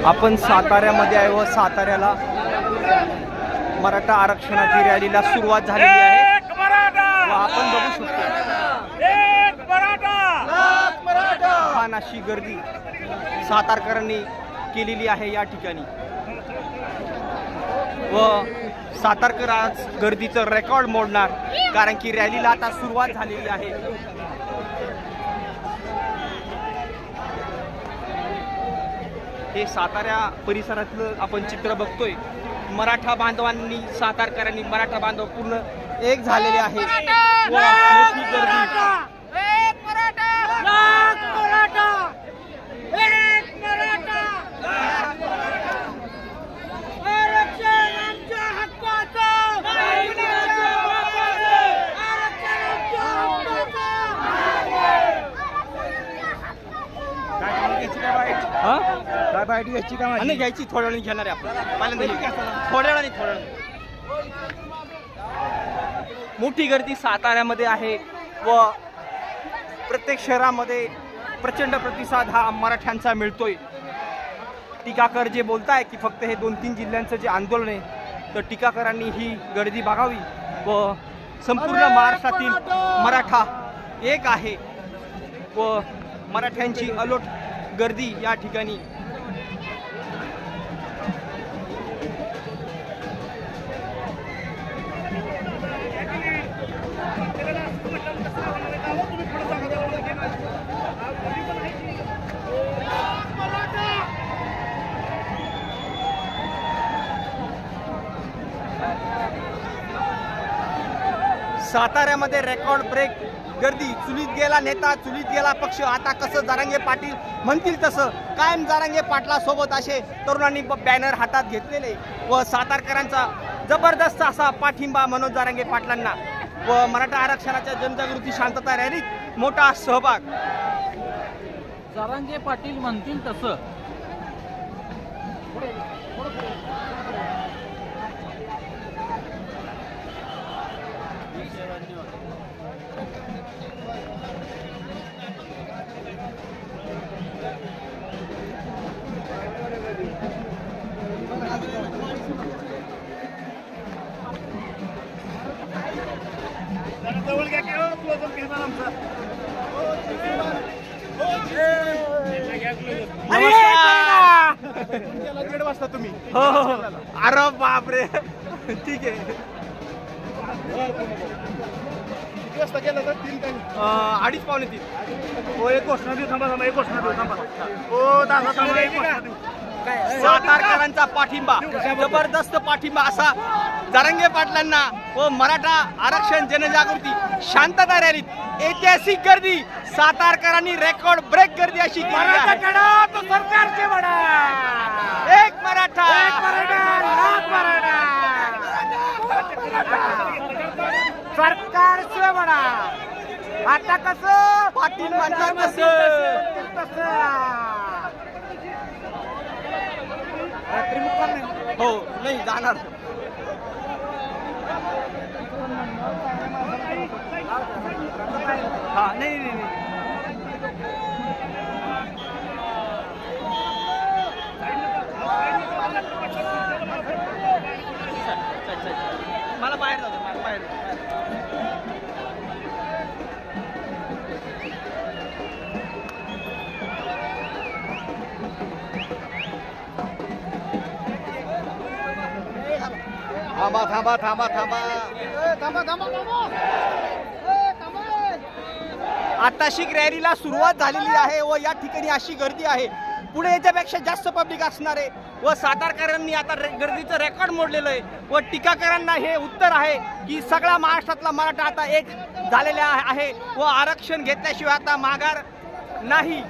आपण साताऱ्यामध्ये आहे व साताऱ्याला मराठा आरक्षणाची रॅलीला सुरुवात झालेली आहे व आपण बघू शकतो छान अशी गर्दी सातारकरांनी केलेली आहे या ठिकाणी व सातारकर आज गर्दीचं रेकॉर्ड मोडणार कारण की रॅलीला आता सुरुवात झालेली आहे। हे सातारा परिसरातलं आपण चित्र बघतोय। मराठा बांधवांनी सातारकरांनी मराठा बांधव पूर्ण एक झालेले आहे व मोठी गर्दी नाही घ्यायची थोड्या वेळाने घेणार आहे आपण थोड्या वेळाने मोठी गर्दी साताऱ्यामध्ये आहे व प्रत्येक शहरामध्ये प्रचंड प्रतिसाद हा मराठ्यांचा मिळतोय। टीकाकर जे बोलताय की फक्त हे 2-3 जिल्ह्यांचं जे आंदोलन आहे तर टीकाकरांनी ही गर्दी बघावी व संपूर्ण महाराष्ट्रातील मराठा एक आहे व मराठ्यांची अलोट गर्दी या ठिकाणी साताऱ्यामध्ये रेकॉर्ड ब्रेक गर्दी। चुलीत गेला नेता, चुलीत गेला पक्ष। आता कसं जरांगे पाटील म्हणतील तसं कायम जरांगे पाटला सोबत असे तरुणांनी बॅनर हातात घेतलेले व सातारकरांचा जबरदस्त असा पाठिंबा मनोज जरांगे पाटलांना व मराठा आरक्षणाच्या जनजागृती शांतता रॅलीत मोठा सहभाग। जरांगे पाटील म्हणतील तसं तुम्ही हो अरे बापरे ठीक आहे। किती वाजता गेला तर 3:30 पावणे 3 हो एक घोषणा देऊ थांबा एक घोषणा देऊ थांबा हो दादा सातारकरांचा पाठिंबा जबरदस्त पाठिंबा असा जरांगे पाटलांना व मराठा आरक्षण जनजागृती शांतता रॅलीत ऐतिहासिक गर्दी सातारकरांनी रेकॉर्ड ब्रेक गर्दी अशी सरकारचे म्हणा एक मराठा सरकारचे म्हणा आता कसं पाटील म्हणतात तसं रात्री मुक्काम नाही हो नाही जाणार हा नाही मला बाहेर जाऊ मला बाहेर थांबा थांबा थांबा थांबा थांबा आताशी रॅलीला सुरुवात झालेली आहे व या ठिकाणी अशी गर्दी आहे पुढे याच्यापेक्षा जास्त पब्लिक असणार आहे व सातारकरांनी आता गर्दीचं रेकॉर्ड मोडलेलं आहे व टीकाकरांना हे उत्तर आहे की सगळा महाराष्ट्रातला मराठा आता एक झालेला आहे व आरक्षण घेतल्याशिवाय आता माघार नाही।